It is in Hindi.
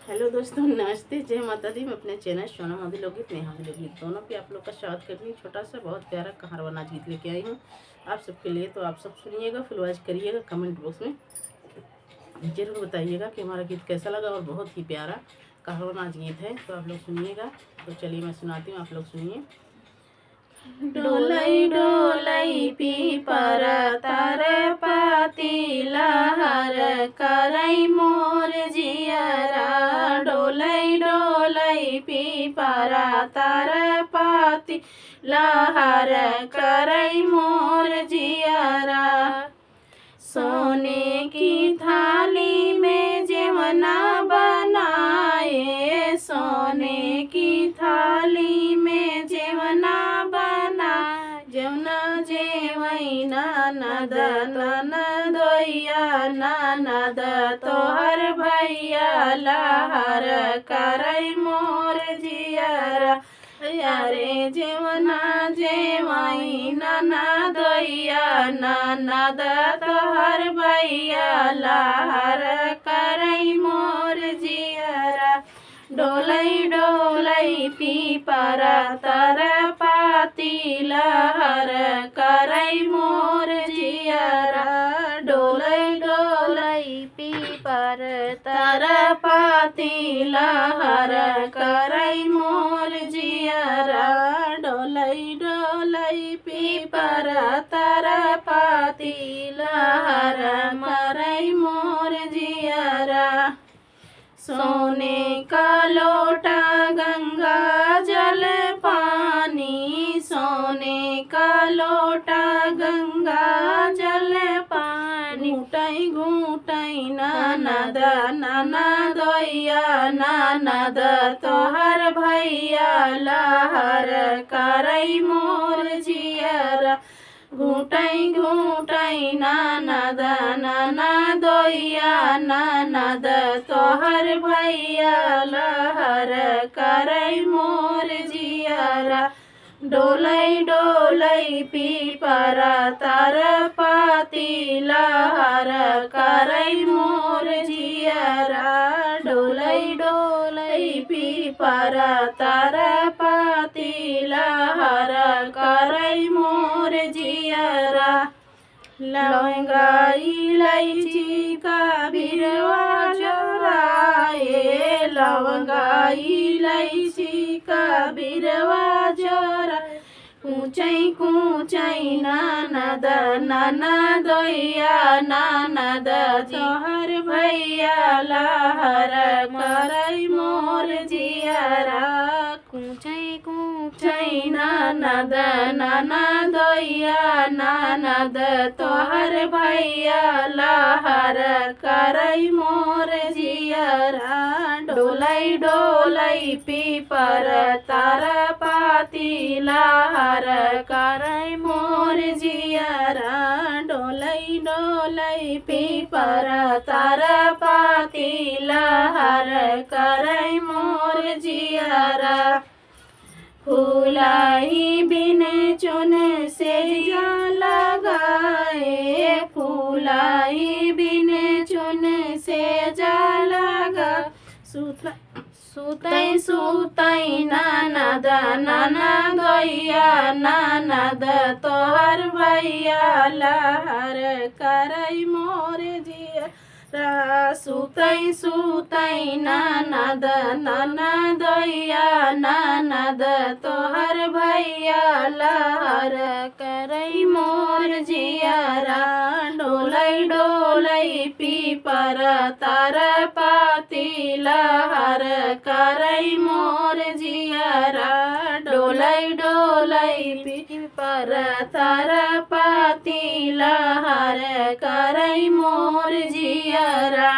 हेलो दोस्तों, नमस्ते, जय माता दी। मैं अपने चैनल सोना माधुरी लोकगीत, नेहा लोकगीत दोनों पे आप लोग का स्वागत करती हूँ। छोटा सा बहुत प्यारा कहारवाना गीत लेके आई हूँ आप सबके लिए। तो आप सब सुनिएगा, फुल वॉच करिएगा, कमेंट बॉक्स में जरूर बताइएगा कि हमारा गीत कैसा लगा। और बहुत ही प्यारा कहारवाना गीत है, तो आप लोग सुनिएगा। तो चलिए मैं सुनाती हूँ, आप लोग सुनिए। डोलई डोलई पीपर तार पाती लहर करई मोर जियरा। डोलई डोलई पीपर तार पाती लहर करई मोर जियरा। सोने की थाली में जेवना बनाए, सोने की थाली में जेवना जेवना जेवई ननद ननदोइया ननद तोहर भैया लहर करई मोर जियरा। अरे जेवना जेवई ननदोइया ननद तोहर भैया लहर करई मोर जियरा। डोलई डोलई पीपर तर पाती लहर करई मोर जियरा। डोलई डोलई पीपर तर पाती लहर करई मोर जियरा। डोलई डोलई पीपर तर पाती लहर करई मोर जियरा। सोने का लोटा गंगा जल पानी, सोने का लोटा गंगा जल पानी। घूटई घूटई ननद ननदोइया ननद तोहर भैया लहर करई मोर जियरा। घूटई घूटई ननद ननदोइया ननद तोहर भैया लहर करई मोर जियरा। डोलई डोलई पीपर तर पाती लहर करई मोर जियरा। डोलई डोलई पीपर तर पाती लहर करई मोर जियरा। लौंगा इलायची का बिरवा जोराए, लौंगा इलायची का बिरवा जोरा। कूचई कूचई ननद ननदोइया ननद तोहर भैया लहर करई मोर जियरा। कूचई कूचई ननद ननदोइया ननद तोहर भैया लहर करई मोर जियरा। डोलई डोलई पीपर तर पाती लहर करई मोर जियरा। डोलई डोलई पीपर तर पाती लहर करई मोर जियरा। फूलाई बिन चुन से जा लगाए, फूलाई बिन चुन से जा लगा। सुतई सुतई ननद ननदोइया ननद तोहर भैया लहर करई मोर जियरा। सुतई सुतई ननद ननदोइया ननद तोहर भैया लहर करई मोर जियरा। डोलई डोलई पीपर तर पाती लहर करई मोर जियरा। डोलई डोलई पीपर तर पाती लहर करई मोर जियरा।